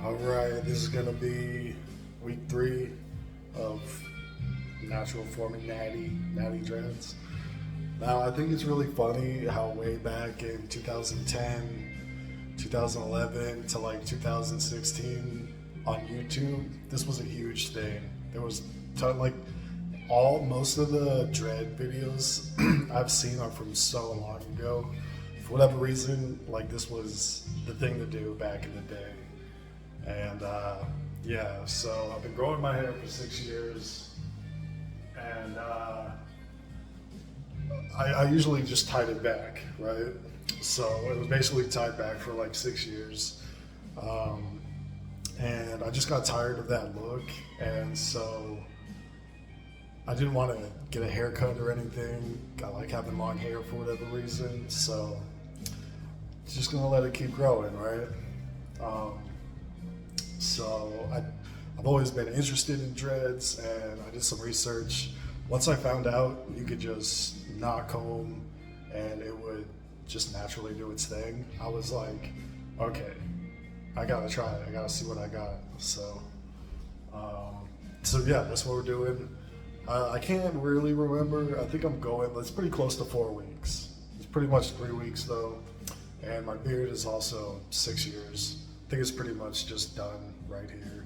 All right, this is gonna be week 3 of natural forming natty dreads. Now, I think it's really funny how way back in 2010, 2011 to like 2016 on YouTube, this was a huge thing. There was like most of the dread videos I've seen are from so long ago. For whatever reason, like this was the thing to do back in the day. And yeah, so I've been growing my hair for 6 years, and I usually just tied it back, right? So it was basically tied back for like 6 years, and I just got tired of that look, and so I didn't want to get a haircut or anything. I like having long hair for whatever reason, so just gonna let it keep growing, right? So I've always been interested in dreads, and I did some research. Once I found out you could just not comb and it would just naturally do its thing, I was like, okay, I gotta try it. I gotta see what I got. So yeah, that's what we're doing. I can't really remember. I think I'm going. It's pretty close to 4 weeks. It's pretty much 3 weeks though, and my beard is also 6 years. I think it's pretty much just done right here.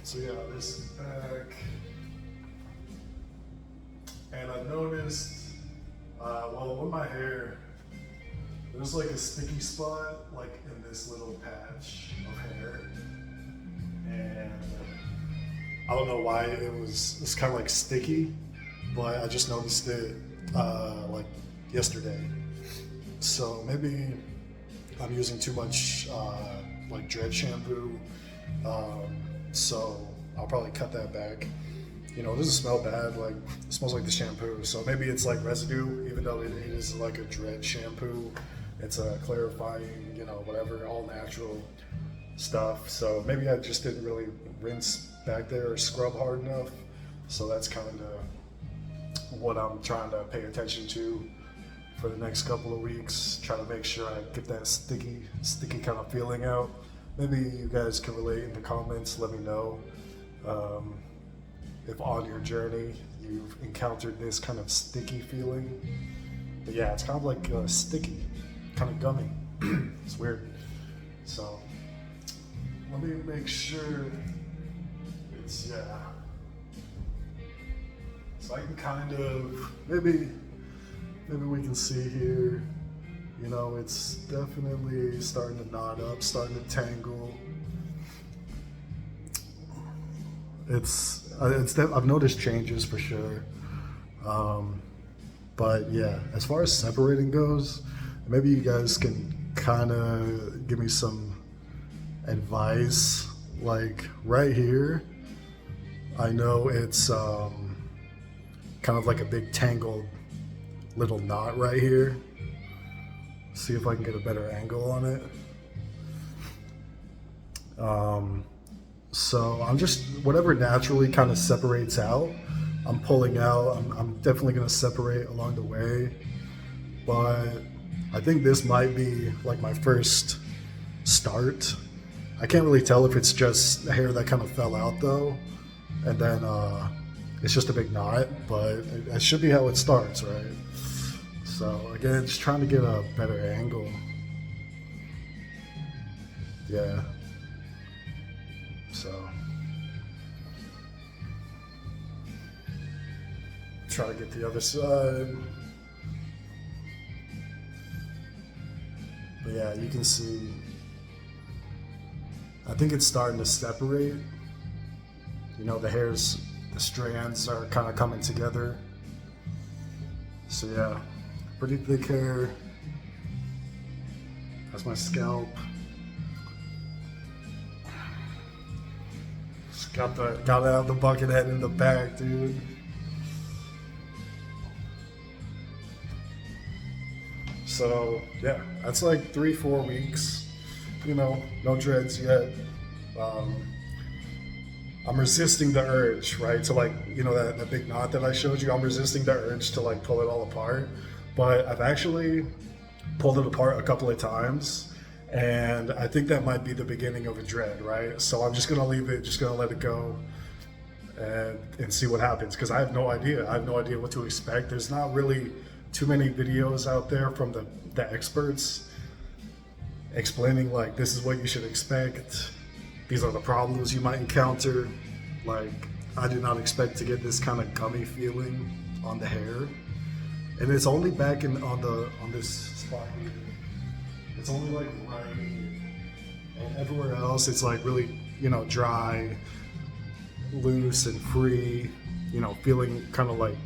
So yeah, this is back. And I noticed, well, with my hair, there's like a sticky spot, like in this little patch of hair. And I don't know why it's kind of like sticky, but I just noticed it like yesterday. So maybe I'm using too much like dread shampoo, so I'll probably cut that back. You know, it doesn't smell bad, like it smells like the shampoo, so maybe it's like residue, even though it is like a dread shampoo. It's a clarifying, you know, whatever, all natural stuff. So maybe I just didn't really rinse back there or scrub hard enough. So that's kind of what I'm trying to pay attention to for the next couple of weeks. Try to make sure I get that sticky kind of feeling out. Maybe you guys can relate in the comments. Let me know if on your journey you've encountered this kind of sticky feeling. But yeah, it's kind of like sticky, kind of gummy. It's weird. So let me make sure it's, yeah. So I can kind of, maybe we can see here, you know, it's definitely starting to knot up, starting to tangle. I've noticed changes for sure. But yeah, as far as separating goes, maybe you guys can kind of give me some advice. Like right here, I know it's kind of like a big tangled little knot right here. See if I can get a better angle on it. So I'm just, whatever naturally kind of separates out, I'm pulling out. I'm definitely going to separate along the way. But I think this might be like my first start. I can't really tell if it's just hair that kind of fell out though. And then it's just a big knot, but it should be how it starts, right? So again, just trying to get a better angle. Yeah. So try to get the other side. But yeah, you can see, I think it's starting to separate. You know, the strands are kind of coming together. So yeah, pretty thick hair. That's my scalp. Just got it out of the bucket head in the back, dude. So yeah, that's like 3-4 weeks. You know, no dreads yet. I'm resisting the urge, right? To like, you know, that big knot that I showed you, I'm resisting the urge to like pull it all apart. But I've actually pulled it apart a couple of times, And I think that might be the beginning of a dread, right? So I'm just gonna leave it, just gonna let it go, and see what happens, because I have no idea. I have no idea what to expect. There's not really too many videos out there from the experts explaining like this is what you should expect. These are the problems you might encounter. Like, I did not expect to get this kind of gummy feeling on the hair, and it's only back on this spot here. It's only like right here, and everywhere else it's like really, dry, loose and free, feeling kind of like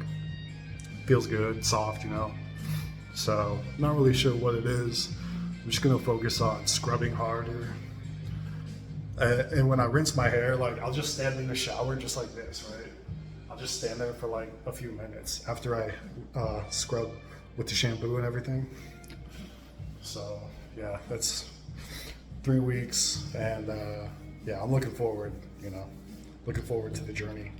feels good, soft, So not really sure what it is. I'm just gonna focus on scrubbing harder. And when I rinse my hair, like I'll just stand in the shower just like this, right? I'll just stand there for like a few minutes after I scrub with the shampoo and everything. So yeah, that's 3 weeks, and yeah, I'm looking forward to the journey.